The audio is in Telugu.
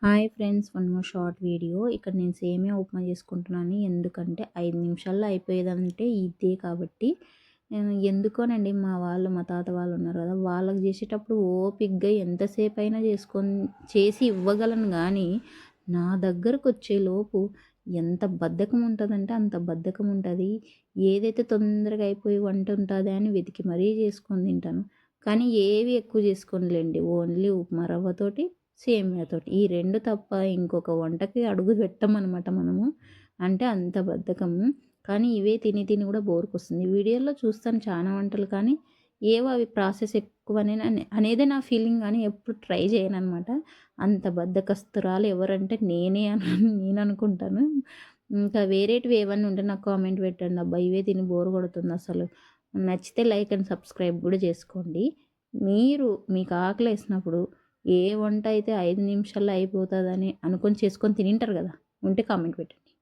Hi friends, one more short video. ఇక్కడ నేను సేమియా ఉప్మా చేసుకుంటున్నాను. ఎందుకంటే 5 నిమిషాల్లో అయిపోయేదంటే ఇదే కాబట్టి ఎందుకోనండి మా తాత వాళ్ళు ఉన్నారు కదా, వాళ్ళకి చేసేటప్పుడు ఓపికగా ఎంతసేపు అయినా చేసి ఇవ్వగలను. కానీ నా దగ్గరకు వచ్చేలోపు ఎంత బద్ధకం ఉంటుందంటే అంత బద్ధకం ఉంటుంది. ఏదైతే తొందరగా అయిపోయి వంట ఉంటుంది అని వెతికి మరీ చేసుకొని తింటాను. కానీ ఏవి ఎక్కువ చేసుకోనులేండి, ఓన్లీ ఉప్మా రవ్వతోటి సేమియాతోటి ఈ 2 తప్ప ఇంకొక వంటకి అడుగు పెట్టమనమాట మనము. అంటే అంత బద్ధకము. కానీ ఇవే తిని తిని కూడా బోర్‌కొస్తుంది. వీడియోలో చూస్తాను చాలా వంటలు, కానీ ఏవో అవి ప్రాసెస్ ఎక్కువనే అనేదే నా ఫీలింగ్, కానీ ఎప్పుడు ట్రై చేయననమాట. అంత బద్ధకస్తురాలు ఎవరంటే నేనే అని నేను అనుకుంటాను. ఇంకా వేరేటివి ఏవన్నా ఉంటే నాకు కామెంట్ పెట్టండి. అబ్బా ఇవే తిని బోర్ కొడుతుంది అసలు. నచ్చితే లైక్ అండ్ సబ్స్క్రైబ్ కూడా చేసుకోండి. మీకు ఆకలేసినప్పుడు ఏ వంట అయితే 5 నిమిషాల్లో అయిపోతుందని అనుకొని చేసుకొని తినింటారు కదా, ఉంటే కామెంట్ పెట్టండి.